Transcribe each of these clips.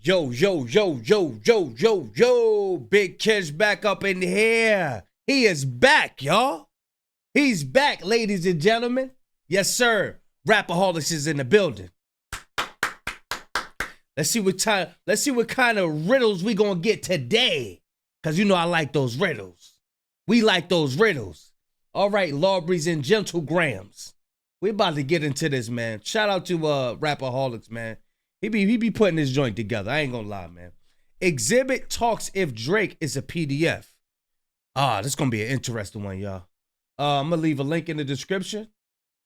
Yo, yo, yo, yo, yo, yo, yo. Big Kid's back up in here. He is back, y'all. He's back, ladies and gentlemen. Yes, sir. Rapaholics is in the building. Let's see what kind of riddles we gonna get today. Cause you know I like those riddles. We like those riddles. All right, Lawbreeze and Gentlegrams. We about to get into this, man. Shout out to Rapaholics, man. He be putting this joint together. I ain't gonna lie, man. Xzibit talks if Drake is a PDF. This is gonna be an interesting one, y'all. I'm gonna leave a link in the description.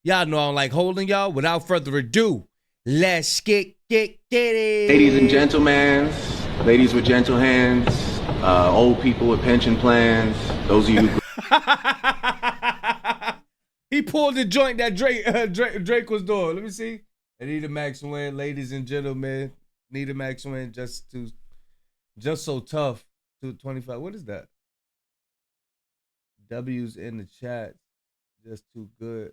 Y'all know I don't like holding y'all. Without further ado, let's get it. Ladies and gentlemen, ladies with gentle hands, old people with pension plans, those of you who He pulled the joint that Drake was doing. Let me see. Anita Maxwell, ladies and gentlemen. Anita Maxwell, just so tough. 225. What is that? W's in the chat. Just too good.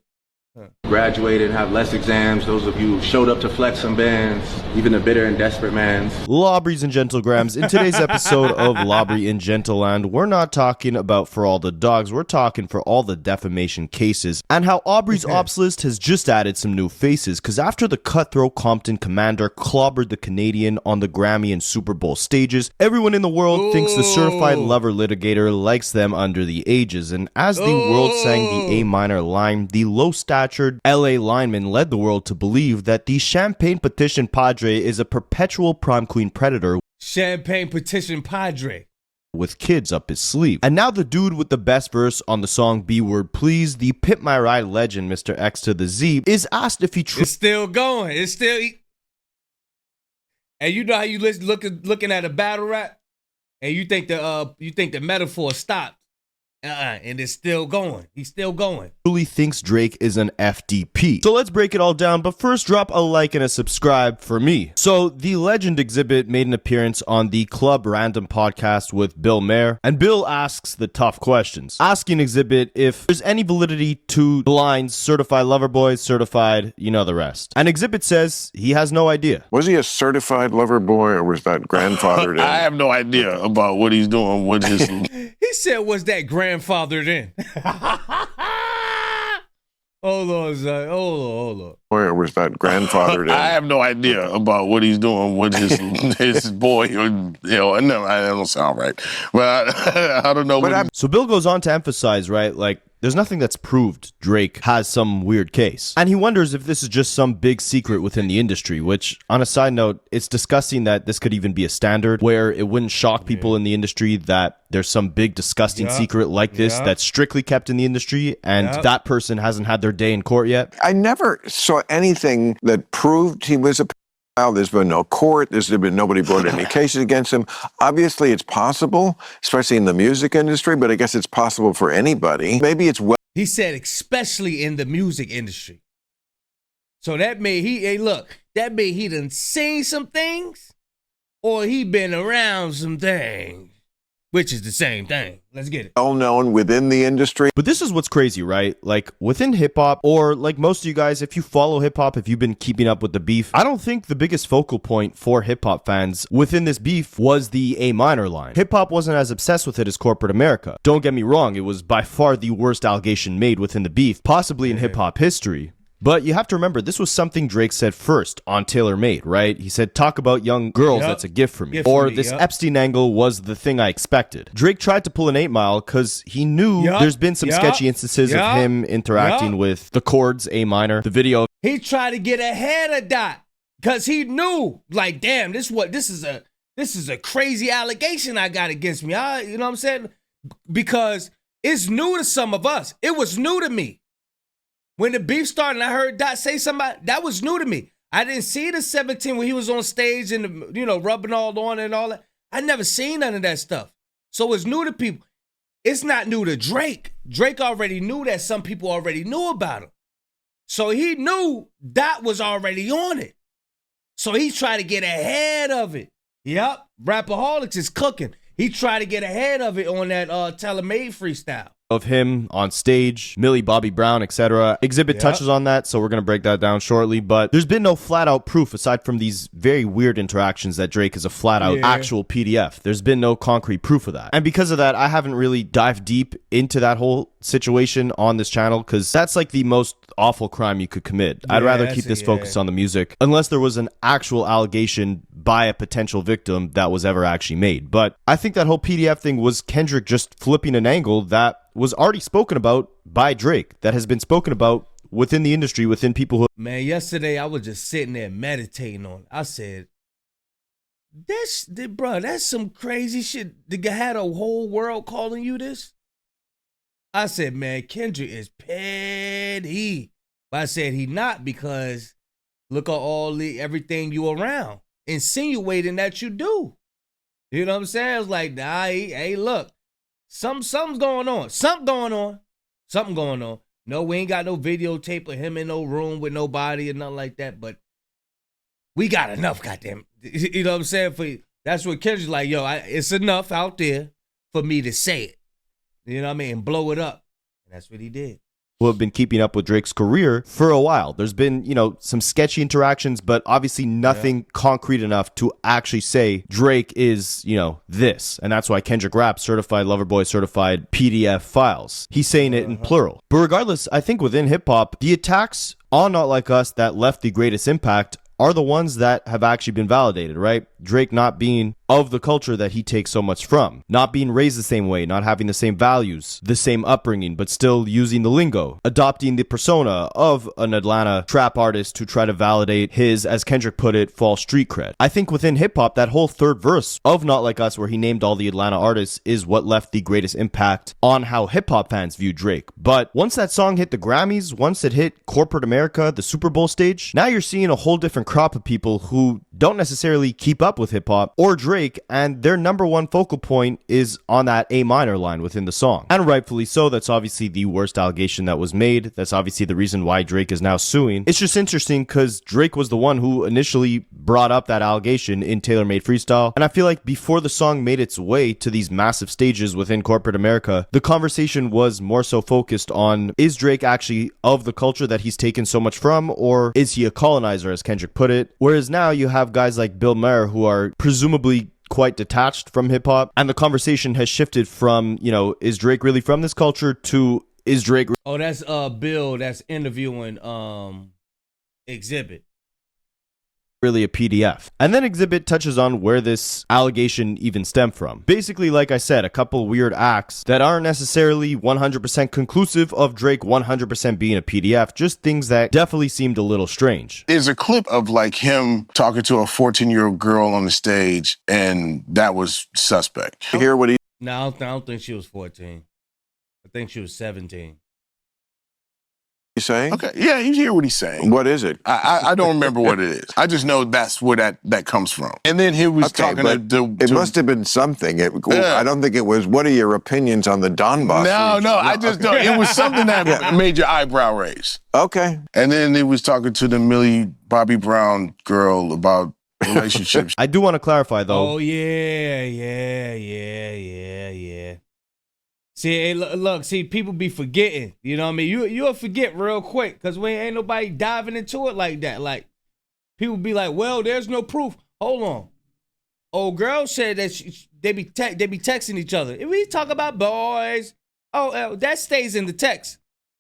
graduated, have less exams, those of you who showed up to flex some bands, even the bitter and desperate mans. Lawbreeze and Gentlegrams, in today's episode of Lawbreeze in Gentleland, we're not talking about For All the Dogs, we're talking for all the defamation cases, and how Aubrey's Ops list has just added some new faces, because after the cutthroat Compton commander clobbered the Canadian on the Grammy and Super Bowl stages, everyone in the world thinks the certified lover litigator likes them under the ages, and as the world sang the A minor line, the low-statured LA lineman led the world to believe that the Champagne Petition Padre is a perpetual prom queen predator. Champagne Petition Padre. With kids up his sleeve. And now the dude with the best verse on the song B-Word Please, the Pimp My Ride legend, Mr. X to the Z, is asked if he It's still going. It's still... And you know how you looking at a battle rap, and you think the metaphor stopped. And it's still going. He's still going. Truly thinks Drake is an FDP. So let's break it all down, but first drop a like and a subscribe for me. So the legend Xzibit made an appearance on the Club Random podcast with Bill Maher, and Bill asks the tough questions, asking Xzibit if there's any validity to the lines certified lover boy, certified, you know the rest. And Xzibit says he has no idea. Was he a certified lover boy, or was that grandfathered in? I have no idea about what he's doing with his... He said, was that grandfathered in? Hold on, son. Hold on. Or was that grandfathered in? I have no idea about what he's doing with his boy. You know, no, I don't sound right. But I don't know. So Bill goes on to emphasize, right, like, there's nothing that's proved Drake has some weird case. And he wonders if this is just some big secret within the industry, which, on a side note, it's disgusting that this could even be a standard where it wouldn't shock people in the industry that there's some big disgusting secret like this that's strictly kept in the industry and that person hasn't had their day in court yet. I never saw anything that proved he was a pedophile. There's been no court. There's been nobody brought any cases against him. Obviously, it's possible, especially in the music industry, but I guess it's possible for anybody. Maybe it's He said, especially in the music industry. So that may he done seen some things, or he been around some things, which is the same thing. Let's get it. well known within the industry. But this is what's crazy, right? Like, within hip-hop, or like most of you guys, if you follow hip-hop, if you've been keeping up with the beef, I don't think the biggest focal point for hip-hop fans within this beef was the A minor line. Hip-hop wasn't as obsessed with it as corporate America. Don't get me wrong, it was by far the worst allegation made within the beef, possibly in hip-hop history. But you have to remember, this was something Drake said first on Taylor Made, right? He said, talk about young girls, that's a gift for me. This Epstein angle was the thing I expected. Drake tried to pull an 8 Mile because he knew there's been some sketchy instances of him interacting with the chords, A minor, the video. He tried to get ahead of that because he knew, like, damn, this is a crazy allegation I got against me. You know what I'm saying? Because it's new to some of us. It was new to me. When the beef started and I heard Dot say something, that was new to me. I didn't see the 17 when he was on stage and, rubbing all on and all that. I never seen none of that stuff. So it's new to people. It's not new to Drake. Drake already knew that some people already knew about him. So he knew Dot was already on it. So he tried to get ahead of it. Yep, Rapaholics is cooking. he tried to get ahead of it on that Telemade freestyle. Of him on stage, Millie Bobby Brown, etc. Xzibit touches on that, so we're going to break that down shortly, but there's been no flat-out proof aside from these very weird interactions that Drake is a flat-out actual PDF. There's been no concrete proof of that. And because of that, I haven't really dived deep into that whole situation on this channel, because that's like the most awful crime you could commit. I'd rather keep this focused on the music, unless there was an actual allegation by a potential victim that was ever actually made. But I think that whole PDF thing was Kendrick just flipping an angle that was already spoken about by Drake, that has been spoken about within the industry, within people who... Man, yesterday I was just sitting there meditating on it. I said, bro, that's some crazy shit. You had a whole world calling you this? I said, man, Kendrick is petty. But I said he not, because look at everything you around, insinuating that you do. You know what I'm saying? I was like, nah, hey, look. Something's going on. Something going on. No, we ain't got no videotape of him in no room with nobody or nothing like that, but we got enough, goddamn. You know what I'm saying? That's what Kendrick's like, yo, it's enough out there for me to say it. You know what I mean? And blow it up. And that's what he did. Who have been keeping up with Drake's career for a while. There's been, some sketchy interactions, but obviously nothing concrete enough to actually say Drake is, this. And that's why Kendrick Raps certified Loverboy certified PDF files. He's saying it in plural. But regardless, I think within hip hop, the attacks on Not Like Us that left the greatest impact are the ones that have actually been validated, right? Drake not being of the culture that he takes so much from, not being raised the same way, not having the same values, the same upbringing, but still using the lingo, adopting the persona of an Atlanta trap artist to try to validate his, as Kendrick put it, false street cred. I think within hip hop, that whole third verse of Not Like Us, where he named all the Atlanta artists, is what left the greatest impact on how hip hop fans view Drake. But once that song hit the Grammys, once it hit corporate America, the Super Bowl stage, now you're seeing a whole different crop of people who don't necessarily keep up with hip hop or Drake, and their number one focal point is on that A minor line within the song. And rightfully so. That's obviously the worst allegation that was made. That's obviously the reason why Drake is now suing. It's just interesting because Drake was the one who initially brought up that allegation in Tailor-Made Freestyle. And I feel like before the song made its way to these massive stages within corporate America, the conversation was more so focused on, is Drake actually of the culture that he's taken so much from, or is he a colonizer, as Kendrick put it? Whereas now you have guys like Bill Maher who are presumably quite detached from hip hop, and the conversation has shifted from, is Drake really from this culture to is Drake... Oh, that's Bill that's interviewing Xzibit. Really a PDF. And then Xzibit touches on where this allegation even stemmed from. Basically, like I said, a couple weird acts that aren't necessarily 100% conclusive of Drake 100% being a PDF, just things that definitely seemed a little strange. There's a clip of like him talking to a 14-year-old girl on the stage, and that was suspect. Hear what he... No, I don't think she was 14. I think she was 17. saying? Okay, yeah, you hear what he's saying. What is it? I don't remember what it is. I just know that's where that comes from. And then he was talking to... It must have been something. I don't think it was, what are your opinions on the Donbass region? No, I just don't. It was something that made your eyebrow raise. Okay. And then he was talking to the Millie Bobby Brown girl about relationships. I do want to clarify, though. Oh, yeah. See, hey, look, people be forgetting. You know what I mean? You'll forget real quick because we ain't nobody diving into it like that. Like, people be like, well, there's no proof. Hold on. Old girl said that they be texting each other. If we talk about boys, that stays in the text.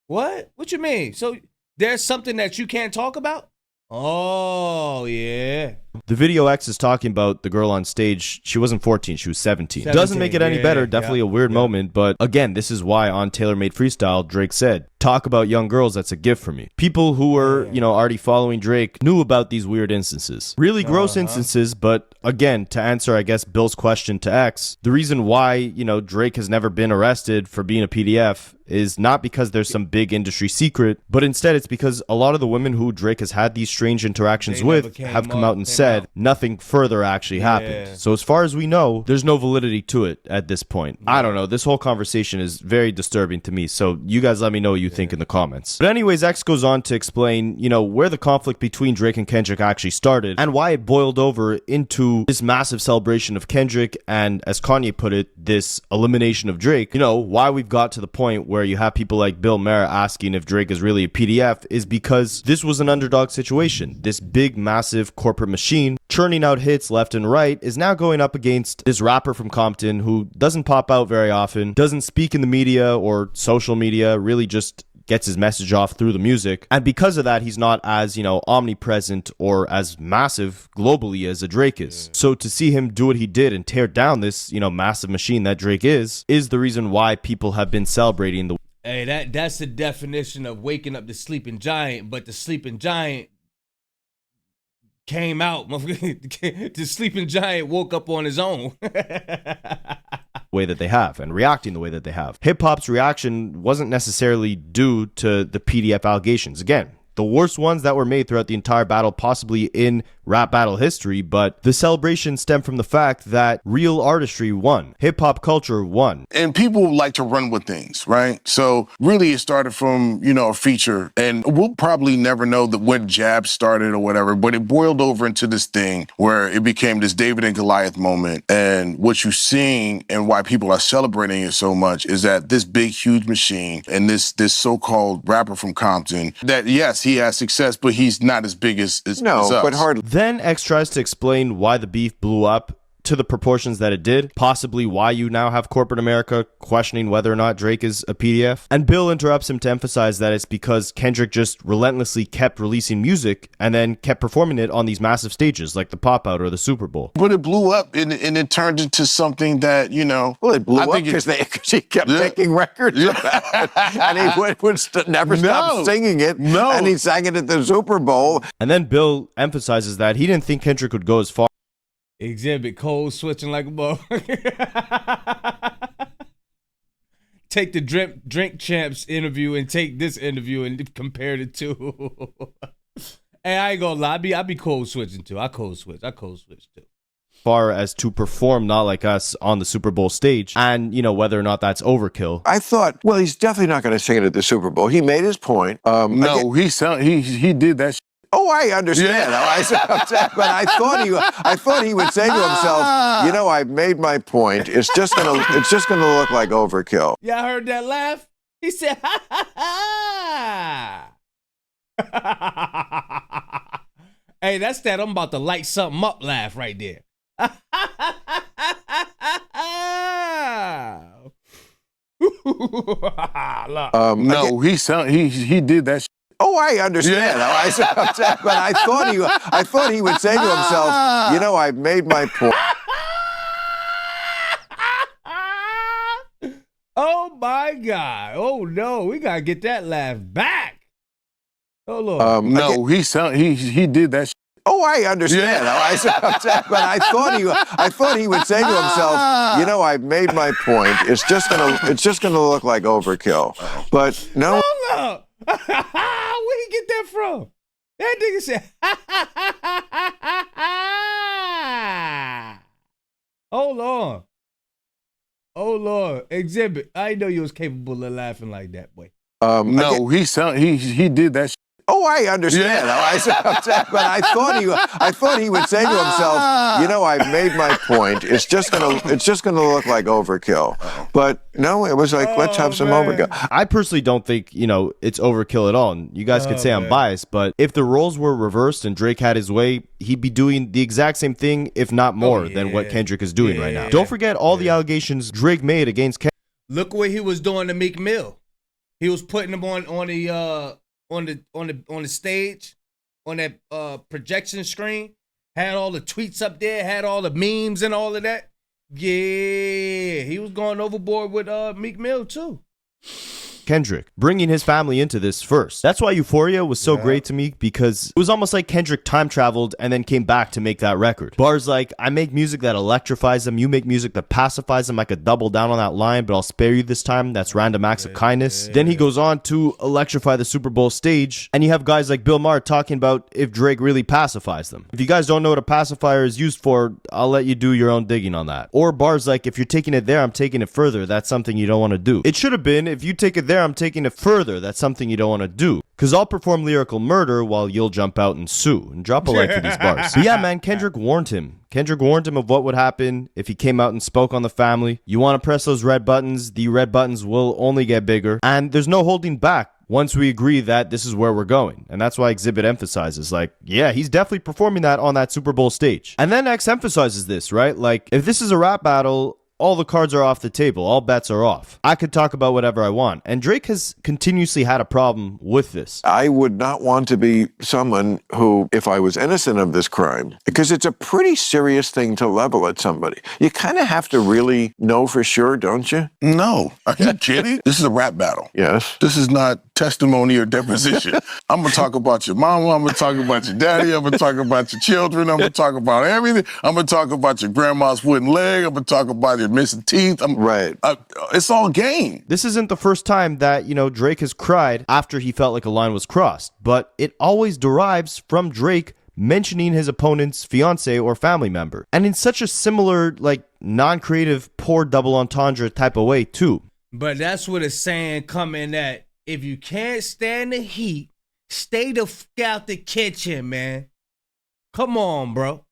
What? What you mean? So there's something that you can't talk about? Oh, yeah. The video X is talking about the girl on stage. She wasn't 14, she was 17. Doesn't make it any better. Definitely a weird moment. But again, this is why on Tailor-Made Freestyle, Drake said, talk about young girls, that's a gift for me. People who were, already following Drake knew about these weird instances. Really gross instances, but again, to answer, I guess, Bill's question to X, the reason why, Drake has never been arrested for being a PDF is not because there's some big industry secret, but instead it's because a lot of the women who Drake has had these strange interactions with have come out and said, nothing further actually happened. So as far as we know, there's no validity to it at this point. I don't know. This whole conversation is very disturbing to me. So you guys let me know what you think in the comments. But anyways, X goes on to explain, you know, where the conflict between Drake and Kendrick actually started and why it boiled over into this massive celebration of Kendrick and, as Kanye put it, this elimination of Drake. You know, why we've got to the point where you have people like Bill Maher asking if Drake is really a PDF is because this was an underdog situation. This big, massive corporate machine churning out hits left and right is now going up against this rapper from Compton who doesn't pop out very often, doesn't speak in the media or social media, really just gets his message off through the music. And because of that, he's not as, you know, omnipresent or as massive globally as a Drake is. So to see him do what he did and tear down this, you know, massive machine that Drake is the reason why people have been celebrating the... Hey, that's the definition of waking up the sleeping giant, but the sleeping giant came out. The sleeping giant woke up on his own. way that they have and reacting the way that they have. Hip-hop's reaction wasn't necessarily due to the PDF allegations. Again, the worst ones that were made throughout the entire battle, possibly in rap battle history, but the celebration stemmed from the fact that real artistry won. Hip-hop culture won. And people like to run with things, right? So really it started from, you know, a feature, and we'll probably never know when Jab started or whatever, but it boiled over into this thing where it became this David and Goliath moment. And what you're seeing and why people are celebrating it so much is that this big, huge machine and this so-called rapper from Compton, that yes, he has success, but he's not as big as us. But hardly. Then X tries to explain why the beef blew up to the proportions that it did, possibly why you now have corporate America questioning whether or not Drake is a PDF. And Bill interrupts him to emphasize that it's because Kendrick just relentlessly kept releasing music and then kept performing it on these massive stages like the Pop-Out or the Super Bowl. But it blew up and it turned into something that, you know... Well, it blew up because he kept making records about it. And he would never stop singing it. And he sang it at the Super Bowl. And then Bill emphasizes that he didn't think Kendrick would go as far. Xzibit cold switching like a motherfucker. Take the drink champs interview and take this interview and compare the two. Hey, I ain't gonna lie, I be cold switching too. I cold switch too. Far as to perform Not Like Us on the Super Bowl stage, and you know whether or not that's overkill. I thought, well, he's definitely not going to sing it at the Super Bowl. He made his point. He did that. Oh, I understand. Yeah. But I thought he would say to himself, you know, I've made my point. It's just gonna look like overkill. Yeah, I heard that laugh. He said, ha ha ha. Hey, that's that I'm about to light something up laugh right there. He did that. Oh, I understand. Yeah. But I thought he would say to himself, you know, I've made my point. Oh my God! Oh no, we gotta get that laugh back. Oh Lord. He did that. Oh, I understand. Yeah. But I thought he would say to himself, you know, I've made my point. It's just gonna look like overkill. But no. Hold up. Where he get that from? That nigga said, hold on. Oh Lord, Xzibit. I didn't know you was capable of laughing like that, boy. He did that. Oh, I understand. Yeah. But I thought he would say to himself, you know, I've made my point. It's just gonna look like overkill. But no, it was like, let's have some overkill. I personally don't think, you know, it's overkill at all. And you guys could say I'm biased, but if the roles were reversed and Drake had his way, he'd be doing the exact same thing, if not more, than what Kendrick is doing right now. Don't forget all the allegations Drake made against Kendrick. Look what he was doing to Meek Mill. He was putting him on the stage, on that projection screen, had all the tweets up there, had all the memes and all of that. Yeah, he was going overboard with Meek Mill too. Kendrick, bringing his family into this first. That's why Euphoria was so great to me, because it was almost like Kendrick time traveled and then came back to make that record. Bars like, I make music that electrifies them, you make music that pacifies them. I could double down on that line, but I'll spare you this time. That's random acts of kindness. Then he goes on to electrify the Super Bowl stage, and you have guys like Bill Maher talking about if Drake really pacifies them. If you guys don't know what a pacifier is used for, I'll let you do your own digging on that. Or bars like, if you're taking it there, I'm taking it further. That's something you don't want to do. It should have been, if you take it there, I'm taking it further. That's something you don't want to do. Because I'll perform lyrical murder while you'll jump out and sue. And drop a like for these bars. But yeah, man, Kendrick warned him. Kendrick warned him of what would happen if he came out and spoke on the family. You want to press those red buttons, the red buttons will only get bigger. And there's no holding back once we agree that this is where we're going. And that's why Xzibit emphasizes, like, yeah, he's definitely performing that on that Super Bowl stage. And then X emphasizes this, right? Like, if this is a rap battle, all the cards are off the table. All bets are off. I could talk about whatever I want. And Drake has continuously had a problem with this. I would not want to be someone who, if I was innocent of this crime, because it's a pretty serious thing to level at somebody. You kind of have to really know for sure, don't you? No. Are you kidding? This is a rap battle. Yes. This is not testimony or deposition. I'm going to talk about your mama. I'm going to talk about your daddy. I'm going to talk about your children. I'm going to talk about everything. I'm going to talk about your grandma's wooden leg. I'm going to talk about your missing teeth. Right. It's all game. This isn't the first time that, Drake has cried after he felt like a line was crossed, but it always derives from Drake mentioning his opponent's fiance or family member. And in such a similar, non-creative, poor double entendre type of way, too. But that's what it's saying coming at. If you can't stand the heat, stay the f*** out the kitchen, man. Come on, bro.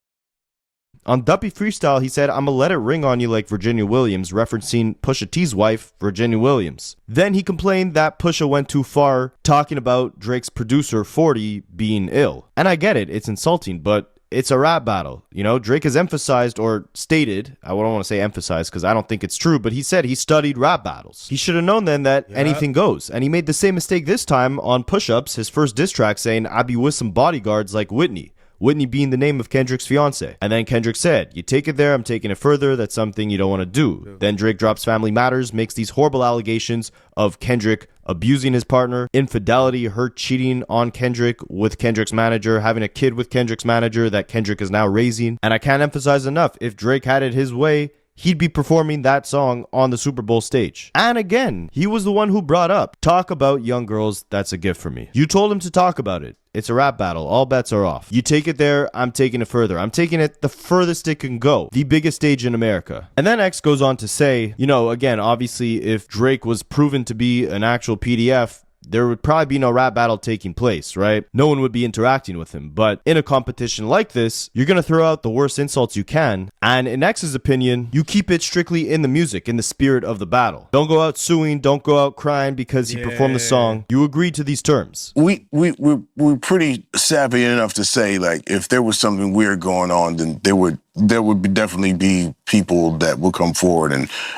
On Duppy Freestyle, he said, I'ma let it ring on you like Virginia Williams, referencing Pusha T's wife, Virginia Williams. Then he complained that Pusha went too far, talking about Drake's producer, 40, being ill. And I get it, it's insulting, but it's a rap battle. Drake has emphasized or stated, I don't want to say emphasized because I don't think it's true, but he said he studied rap battles. He should have known then that anything goes. And he made the same mistake this time on Push-Ups, his first diss track, saying, I be with some bodyguards like Whitney. Whitney being the name of Kendrick's fiance. And then Kendrick said, you take it there, I'm taking it further. That's something you don't want to do. Then Drake drops Family Matters, makes these horrible allegations of Kendrick abusing his partner, infidelity, her cheating on Kendrick with Kendrick's manager, having a kid with Kendrick's manager that Kendrick is now raising. And I can't emphasize enough, if Drake had it his way, he'd be performing that song on the Super Bowl stage. And again, he was the one who brought up, talk about young girls, that's a gift for me. You told him to talk about it. It's a rap battle. All bets are off. You take it there, I'm taking it further. I'm taking it the furthest it can go. The biggest stage in America. And then X goes on to say, again, obviously, if Drake was proven to be an actual PDF, there would probably be no rap battle taking place, right? No one would be interacting with him. But in a competition like this, you're going to throw out the worst insults you can. And in X's opinion, you keep it strictly in the music, in the spirit of the battle. Don't go out suing. Don't go out crying because he performed the song. You agree to these terms. We're pretty savvy enough to say, if there was something weird going on, then there would definitely be people that will come forward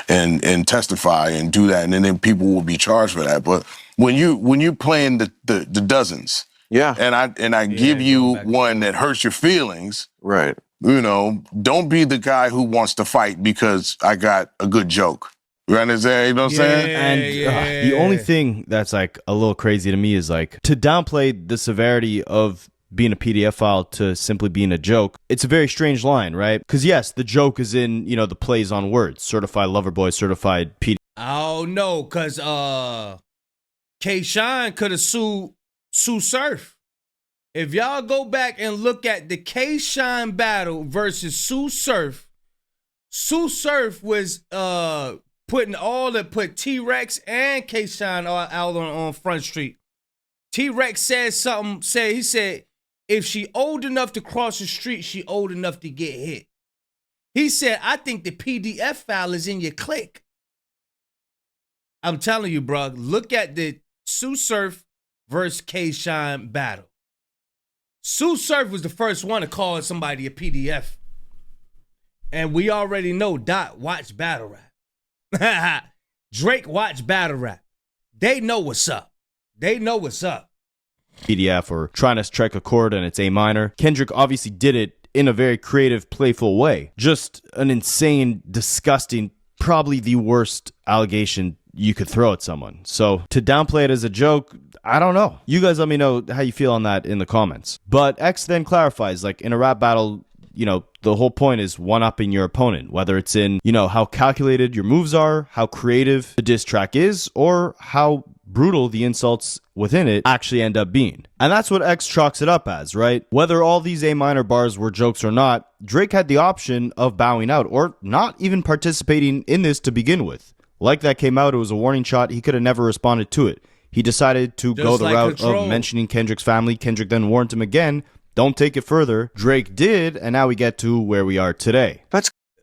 and testify and do that, and then people will be charged for that. But when you're playing the dozens, and I give you one that hurts your feelings, right? Don't be the guy who wants to fight because I got a good joke. You understand? You know what I'm saying? And the only thing that's a little crazy to me is to downplay the severity of being a PDF file to simply being a joke. It's a very strange line, right? Because yes, the joke is in, the plays on words. Certified lover boy, certified PDF. Oh no, because K-Shine could have sued Surf. If y'all go back and look at the K-Shine battle versus Sue Surf was put T-Rex and K-Shine out on Front Street. T-Rex he said, if she old enough to cross the street, she old enough to get hit. He said, I think the PDF file is in your clique. I'm telling you, bro, look at the Sue Surf versus K-Shine battle. Sue Surf was the first one to call somebody a PDF. And we already know Dot watched battle rap. Drake watched battle rap. They know what's up. PDF or trying to strike a chord and it's A minor. Kendrick obviously did it in a very creative, playful way. Just an insane, disgusting, probably the worst allegation you could throw at someone. So to downplay it as a joke, I don't know. You guys let me know how you feel on that in the comments. But X then clarifies, like, in a rap battle, you know, the whole point is one-upping your opponent, whether it's in, you know, how calculated your moves are, how creative the diss track is, or how brutal the insults within it actually end up being. And that's what X chalks it up as, right? Whether all these A minor bars were jokes or not, Drake had the option of bowing out or not even participating in this to begin with. Like that came out, it was a warning shot. He could have never responded to it. He decided to go the route of mentioning Kendrick's family. Kendrick then warned him again, don't take it further. Drake did, and now we get to where we are today.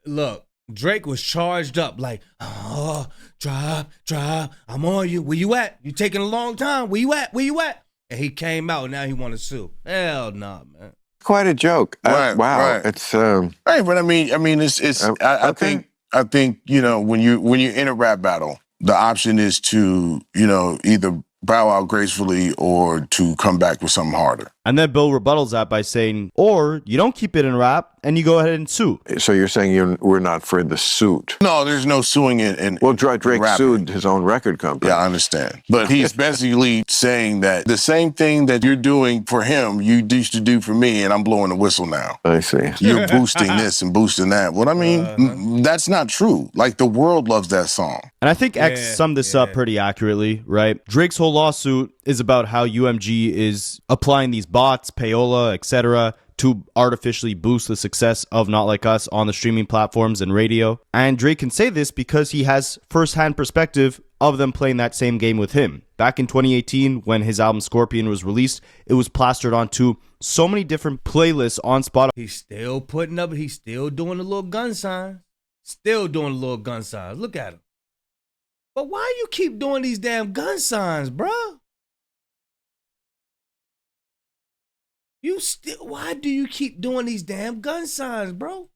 Look, Drake was charged up like, oh, drop, I'm on you. Where you at? You taking a long time. Where you at? And he came out, now he want to sue. Hell nah, man. Quite a joke. Right, wow. right. It's right, but I mean, okay. I think, you know, when you're in a rap battle, the option is to, you know, either bow out gracefully or to come back with something harder. And then Bill rebuttals that by saying, or you don't keep it in rap and you go ahead and sue. So you're saying we're not for the suit? No, there's no suing in Well, Drake sued his own record company. Yeah, I understand. But he's basically saying that the same thing that you're doing for him, you used to do for me, and I'm blowing the whistle now. I see. You're boosting this and boosting that. Well, I mean, that's not true. Like, the world loves that song. And I think X summed this up pretty accurately, right? Drake's whole lawsuit is about how UMG is applying these bots, payola, etc., to artificially boost the success of Not Like Us on the streaming platforms and radio. And Drake can say this because he has first-hand perspective of them playing that same game with him. Back in 2018, when his album Scorpion was released, it was plastered onto so many different playlists on Spotify. He's still putting up, he's still doing the little gun sign. Look at him. But why you keep doing these damn gun signs, bro? Why do you keep doing these damn gun signs, bro?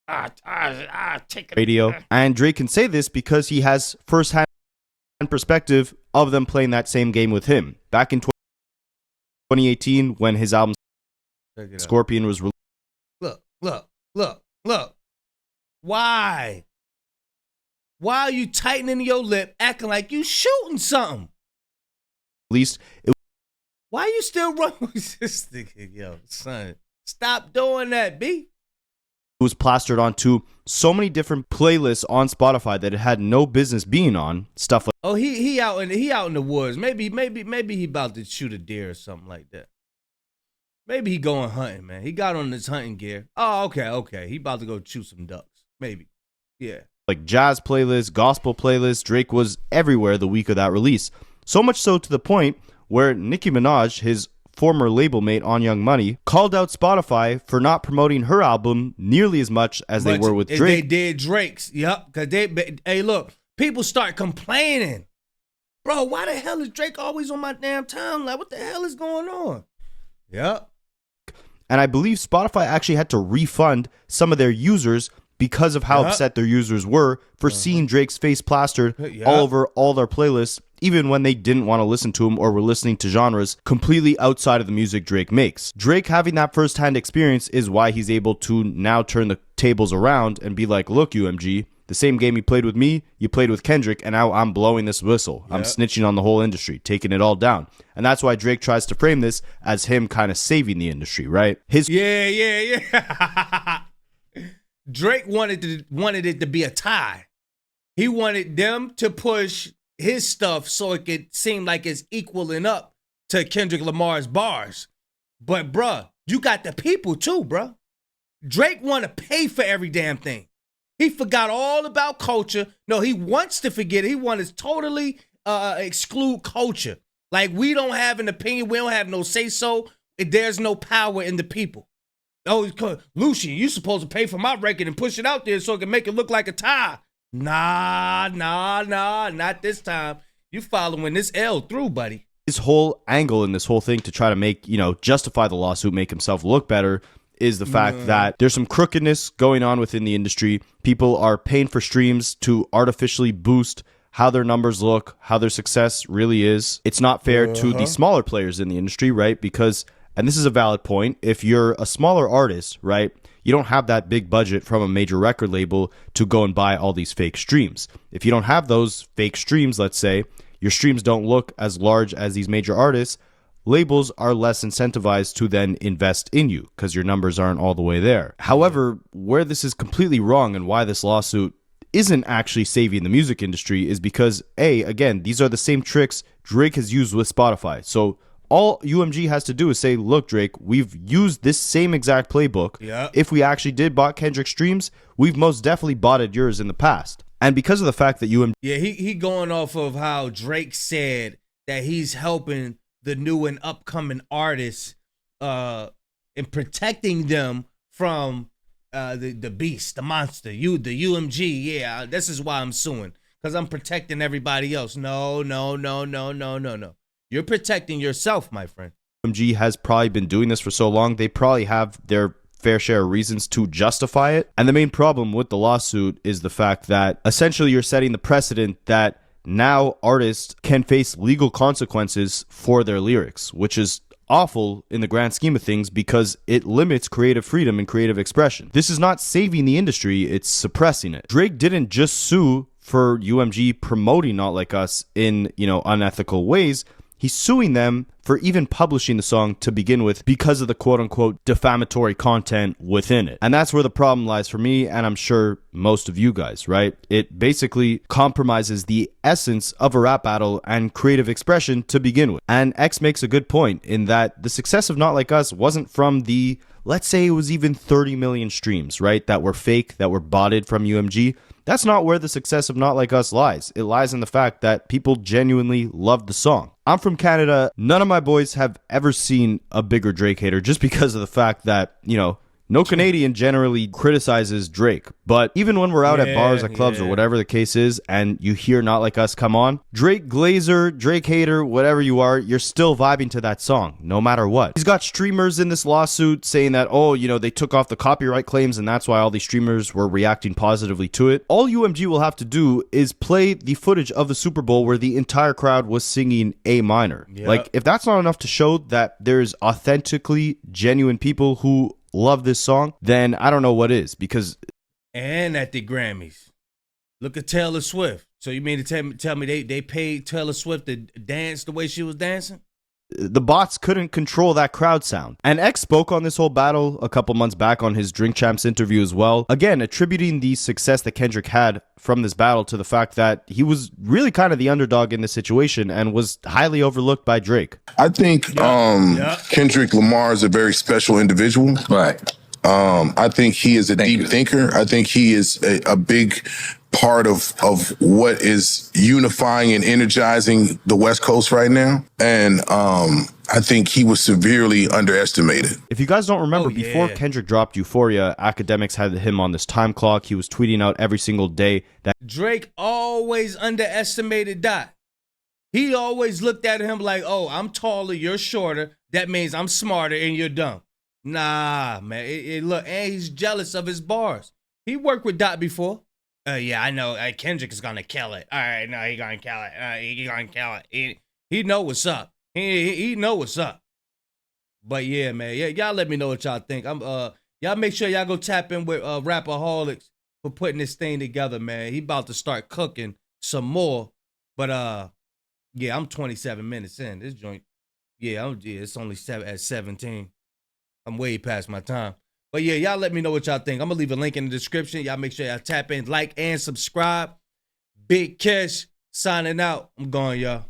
I take it. Radio. And Drake can say this because he has first-hand perspective of them playing that same game with him. Back in 2018, when his album Scorpion was released. Look. Why? Why are you tightening your lip, acting like you shooting something? At least why you still running with this nigga, yo, son? Stop doing that, B. It was plastered onto so many different playlists on Spotify that it had no business being on. Stuff like he out in the woods. Maybe he about to shoot a deer or something like that. Maybe he going hunting, man. He got on his hunting gear. Oh, okay. He about to go shoot some ducks. Maybe. Yeah. Like jazz playlists, gospel playlists. Drake was everywhere the week of that release. So much so to the point where Nicki Minaj, his former label mate on Young Money, called out Spotify for not promoting her album nearly as much as they were with Drake. They did Drake's. Yep. Cause hey, look, people start complaining. Bro, why the hell is Drake always on my damn timeline? What the hell is going on? Yep. And I believe Spotify actually had to refund some of their users because of how upset their users were for seeing Drake's face plastered all over all their playlists, even when they didn't want to listen to him or were listening to genres completely outside of the music Drake makes. Drake having that first-hand experience is why he's able to now turn the tables around and be like, look, UMG, the same game you played with me, you played with Kendrick, and now I'm blowing this whistle. I'm snitching on the whole industry, taking it all down. And that's why Drake tries to frame this as him kind of saving the industry, right? Yeah. Drake wanted it to be a tie. He wanted them to push his stuff so it could seem like it's equaling up to Kendrick Lamar's bars. But bruh, you got the people too, bruh. Drake want to pay for every damn thing. He forgot all about culture. No, he wants to forget it. He wants to totally exclude culture. Like, we don't have an opinion. We don't have no say-so. There's no power in the people. Oh, Lucian, you supposed to pay for my record and push it out there so it can make it look like a tie. Nah, not this time. You following this L through, buddy. His whole angle in this whole thing to try to make, justify the lawsuit, make himself look better, is the fact that there's some crookedness going on within the industry. People are paying for streams to artificially boost how their numbers look, how their success really is. It's not fair to the smaller players in the industry, right? Because, and this is a valid point, if you're a smaller artist, right, you don't have that big budget from a major record label to go and buy all these fake streams. If you don't have those fake streams, let's say, your streams don't look as large as these major artists, labels are less incentivized to then invest in you because your numbers aren't all the way there. However, where this is completely wrong and why this lawsuit isn't actually saving the music industry is because, again, these are the same tricks Drake has used with Spotify. So all UMG has to do is say, look, Drake, we've used this same exact playbook. Yep. If we actually did bought Kendrick streams, we've most definitely botted yours in the past. And because of the fact that UMG... Yeah, he going off of how Drake said that he's helping the new and upcoming artists in protecting them from the beast, the monster, the UMG. Yeah, this is why I'm suing, because I'm protecting everybody else. No. You're protecting yourself, my friend. UMG has probably been doing this for so long, they probably have their fair share of reasons to justify it. And the main problem with the lawsuit is the fact that essentially you're setting the precedent that now artists can face legal consequences for their lyrics, which is awful in the grand scheme of things because it limits creative freedom and creative expression. This is not saving the industry, it's suppressing it. Drake didn't just sue for UMG promoting Not Like Us in, unethical ways. He's suing them for even publishing the song to begin with because of the quote-unquote defamatory content within it. And that's where the problem lies for me, and I'm sure most of you guys, right? It basically compromises the essence of a rap battle and creative expression to begin with. And X makes a good point in that the success of Not Like Us wasn't from the, let's say it was even 30 million streams, right? That were fake, that were botted from UMG. That's not where the success of Not Like Us lies. It lies in the fact that people genuinely loved the song. I'm from Canada. None of my boys have ever seen a bigger Drake hater just because of the fact that, no Canadian generally criticizes Drake. But even when we're out at bars or clubs or whatever the case is, and you hear Not Like Us come on, Drake glazer, Drake hater, whatever you are, you're still vibing to that song, no matter what. He's got streamers in this lawsuit saying that, they took off the copyright claims and that's why all these streamers were reacting positively to it. All UMG will have to do is play the footage of the Super Bowl where the entire crowd was singing A minor. Yep. Like, if that's not enough to show that there's authentically genuine people who love this song, then I don't know what is. Because and at the Grammys, look at Taylor Swift. So you mean to tell me they paid Taylor Swift to dance the way she was dancing? The bots couldn't control that crowd sound. And X spoke on this whole battle a couple months back on his Drink Champs interview as well, again attributing the success that Kendrick had from this battle to the fact that he was really kind of the underdog in this situation and was highly overlooked by Drake. I think Kendrick Lamar is a very special individual. Right. I think he is a deep thinker. I think he is a big part of what is unifying and energizing the West Coast right now. And I think he was severely underestimated. If you guys don't remember, before Kendrick dropped Euphoria, academics had him on this time clock. He was tweeting out every single day that Drake always underestimated Dot. He always looked at him like, oh, I'm taller, you're shorter. That means I'm smarter and you're dumb. Nah, man. Look, and he's jealous of his bars. He worked with Dot before. Yeah, I know. Kendrick is gonna kill it. All right, no, he gonna kill it. He gonna kill it. He know what's up. He know what's up. But yeah, man. Yeah, y'all let me know what y'all think. Y'all make sure y'all go tap in with Rapaholics for putting this thing together, man. He about to start cooking some more. But yeah, I'm 27 minutes in this joint. Yeah, it's only at 17. I'm way past my time. But yeah, y'all let me know what y'all think. I'm going to leave a link in the description. Y'all make sure y'all tap in, like, and subscribe. Big Kesh signing out. I'm going, y'all.